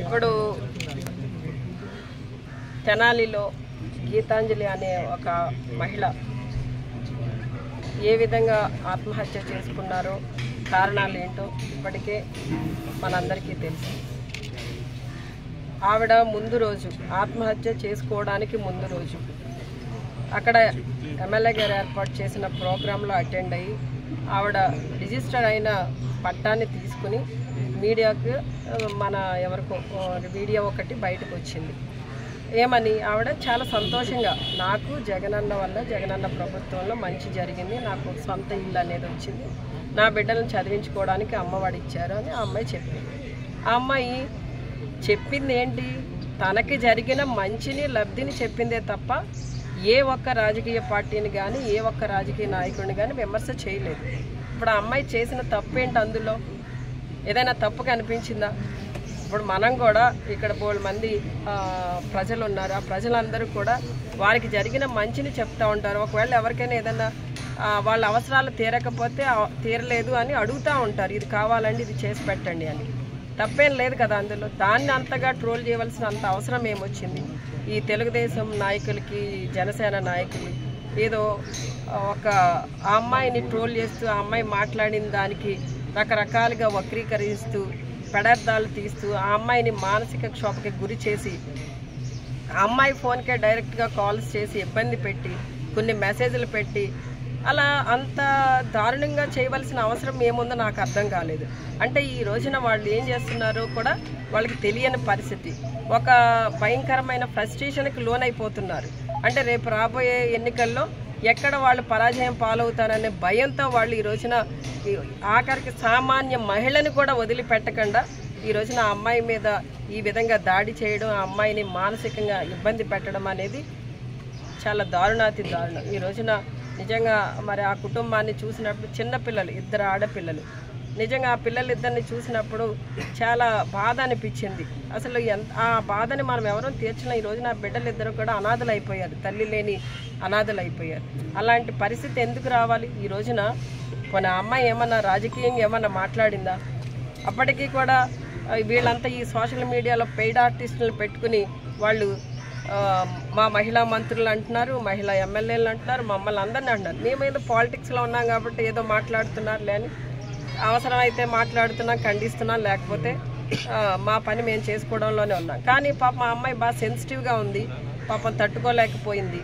ఇప్పుడు తెనాలిలో గీతాంజలి అనే ఒక మహిళ ఏ విధంగా ఆత్మహత్య చేసుకున్నారో కారణాలు ఏంటో ఇప్పటికే మనందరికీ తెలుసు. ఆవిడ ముందు రోజు ఆత్మహత్య చేసుకోవడానికి ముందు రోజు అక్కడ ఎమ్మెల్యే గారు ఏర్పాటు చేసిన ప్రోగ్రాంలో అటెండ్ అయ్యి ఆవిడ రిజిస్టర్ అయిన పట్టాన్ని తీసుకుని మీడియాకు మన ఎవరికో వీడియో ఒకటి బయటకు వచ్చింది. ఏమని ఆవిడ చాలా సంతోషంగా నాకు జగనన్న వల్ల జగనన్న ప్రభుత్వంలో మంచి జరిగింది, నాకు సొంత ఇల్లు అనేది వచ్చింది, నా బిడ్డలను చదివించుకోవడానికి అమ్మఒడి ఇచ్చారు అని ఆ అమ్మాయి చెప్పింది. ఆ అమ్మాయి చెప్పింది ఏంటి, తనకి జరిగిన మంచిని లబ్ధిని చెప్పిందే తప్ప ఏ ఒక్క రాజకీయ పార్టీని కానీ ఏ ఒక్క రాజకీయ నాయకుడిని కానీ విమర్శ చేయలేదు. ఇప్పుడు ఆ అమ్మాయి చేసిన తప్పు ఏంటి, అందులో ఏదైనా తప్పు కనిపించిందా? ఇప్పుడు మనం కూడా ఇక్కడ బోల్డ్ మంది ప్రజలు ఉన్నారు, ఆ ప్రజలందరూ కూడా వారికి జరిగిన మంచిని చెప్తూ ఉంటారు. ఒకవేళ ఎవరికైనా ఏదైనా వాళ్ళ అవసరాలు తీరకపోతే తీరలేదు అని అడుగుతూ ఉంటారు, ఇది కావాలండి ఇది చేసి పెట్టండి అని. తప్పేం లేదు కదా అందులో. దాన్ని అంతగా ట్రోల్ చేయవలసిన అంత అవసరం ఏమొచ్చింది? ఈ తెలుగుదేశం నాయకులకి జనసేన నాయకులు ఏదో ఒక ఆ అమ్మాయిని ట్రోల్ చేస్తూ ఆ అమ్మాయి మాట్లాడిన దానికి రకరకాలుగా వక్రీకరిస్తూ పెడార్థాలు తీస్తూ ఆ అమ్మాయిని మానసిక క్షోభకి గురి చేసి ఆ అమ్మాయి ఫోన్కే డైరెక్ట్గా కాల్స్ చేసి ఇబ్బంది పెట్టి కొన్ని మెసేజ్లు పెట్టి అలా అంత దారుణంగా చేయవలసిన అవసరం ఏముందో నాకు అర్థం కాలేదు. అంటే ఈ రోజున వాళ్ళు ఏం చేస్తున్నారో కూడా వాళ్ళకి తెలియని పరిస్థితి, ఒక భయంకరమైన ఫ్రస్ట్రేషన్కి లోనైపోతున్నారు. అంటే రేపు రాబోయే ఎన్నికల్లో ఎక్కడ వాళ్ళు పరాజయం పాలవుతారనే భయంతో వాళ్ళు ఈ రోజున ఆఖరికి సామాన్య మహిళని కూడా వదిలిపెట్టకుండా ఈ రోజున ఆ అమ్మాయి మీద ఈ విధంగా దాడి చేయడం, ఆ అమ్మాయిని మానసికంగా ఇబ్బంది పెట్టడం అనేది చాలా దారుణాతి దారుణం. ఈ రోజున నిజంగా మరి ఆ కుటుంబాన్ని చూసినప్పుడు చిన్నపిల్లలు, 2 ఆడపిల్లలు, నిజంగా ఆ పిల్లలిద్దరిని చూసినప్పుడు చాలా బాధ అనిపించింది. అసలు ఆ బాధని మనం ఎవరూ తీర్చలేం. ఈ రోజున ఆ బిడ్డలిద్దరూ కూడా అనాథలు అయిపోయారు, తల్లి లేని అనాథలు అయిపోయారు. అలాంటి పరిస్థితి ఎందుకు రావాలి? ఈ రోజున మన అమ్మాయి ఏమన్నా రాజకీయంగా ఏమన్నా మాట్లాడిందా? అప్పటికీ కూడా వీళ్ళంతా ఈ సోషల్ మీడియాలో పెయిడ్ ఆర్టిస్టులను పెట్టుకుని వాళ్ళు మా మహిళా మంత్రులు అంటున్నారు, మహిళా ఎమ్మెల్యేలు అంటున్నారు, మమ్మల్ని అందరినీ అంటున్నారు. మేమేదో పాలిటిక్స్లో ఉన్నాం కాబట్టి ఏదో మాట్లాడుతున్నారు లేని, అవసరమైతే మాట్లాడుతున్నాం, ఖండిస్తున్నాం, లేకపోతే మా పని మేము చేసుకోవడంలోనే ఉన్నాం. కానీ పాప మా అమ్మాయి బాగా సెన్సిటివ్గా ఉంది, పాపం తట్టుకోలేకపోయింది.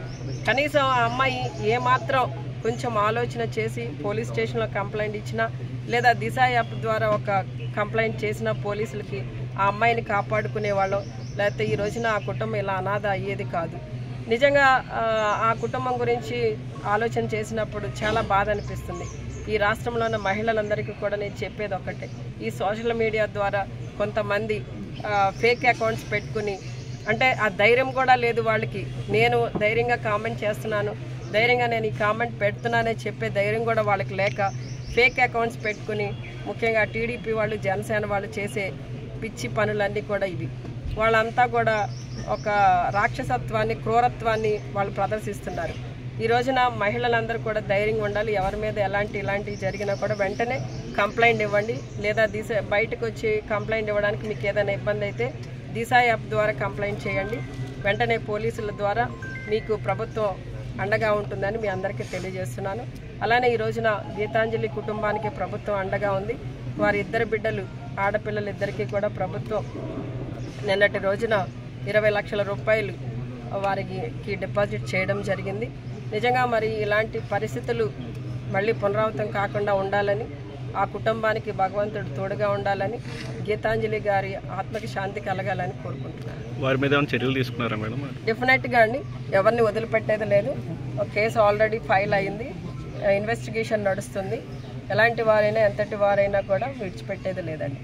కనీసం ఆ అమ్మాయి ఏమాత్రం కొంచెం ఆలోచన చేసి పోలీస్ స్టేషన్లో కంప్లైంట్ ఇచ్చినా లేదా దిశ యాప్ ద్వారా ఒక కంప్లైంట్ చేసిన పోలీసులకి ఆ అమ్మాయిని కాపాడుకునేవాళ్ళం, లేకపోతే ఈ రోజున ఆ కుటుంబం ఇలా అనాథ అయ్యేది కాదు. నిజంగా ఆ కుటుంబం గురించి ఆలోచన చేసినప్పుడు చాలా బాధ అనిపిస్తుంది. ఈ రాష్ట్రంలో ఉన్న మహిళలందరికీ కూడా నేను చెప్పేది ఒకటే, ఈ సోషల్ మీడియా ద్వారా కొంతమంది ఫేక్ అకౌంట్స్ పెట్టుకుని, అంటే ఆ ధైర్యం కూడా లేదు వాళ్ళకి. నేను ధైర్యంగా కామెంట్ చేస్తున్నాను, ధైర్యంగా నేను ఈ కామెంట్ పెడుతున్నానే చెప్పే ధైర్యం కూడా వాళ్ళకి లేక ఫేక్ అకౌంట్స్ పెట్టుకుని, ముఖ్యంగా టీడీపీ వాళ్ళు జనసేన వాళ్ళు చేసే పిచ్చి పనులన్నీ కూడా ఇవి. వాళ్ళంతా కూడా ఒక రాక్షసత్వాన్ని, క్రూరత్వాన్ని వాళ్ళు ప్రదర్శిస్తున్నారు. ఈ రోజున మహిళలందరూ కూడా ధైర్యంగా ఉండాలి. ఎవరి మీద ఇలాంటివి జరిగినా కూడా వెంటనే కంప్లైంట్ ఇవ్వండి, లేదా బయటకు వచ్చి కంప్లైంట్ ఇవ్వడానికి మీకు ఏదైనా ఇబ్బంది అయితే దిశ యాప్ ద్వారా కంప్లైంట్ చేయండి. వెంటనే పోలీసుల ద్వారా మీకు ప్రభుత్వం అండగా ఉంటుందని మీ అందరికీ తెలియజేస్తున్నాను. అలానే ఈ రోజున గీతాంజలి కుటుంబానికి ప్రభుత్వం అండగా ఉంది. వారి 2 బిడ్డలు, ఆడపిల్లలిద్దరికీ కూడా ప్రభుత్వం నిన్నటి రోజున 20 లక్షల రూపాయలు వారికి డిపాజిట్ చేయడం జరిగింది. నిజంగా మరి ఇలాంటి పరిస్థితులు మళ్ళీ పునరావృతం కాకుండా ఉండాలని, ఆ కుటుంబానికి భగవంతుడు తోడుగా ఉండాలని, గీతాంజలి గారి ఆత్మకి శాంతి కలగాలని కోరుకుంటున్నాను. వారి మీద చర్యలు తీసుకున్నారా మేడం? డెఫినెట్గా అండి, ఎవరిని వదిలిపెట్టేది లేదు. ఒక కేసు ఆల్రెడీ ఫైల్ అయింది, ఇన్వెస్టిగేషన్ నడుస్తుంది. ఎలాంటి వారైనా ఎంతటి వారైనా కూడా విడిచిపెట్టేది లేదండి.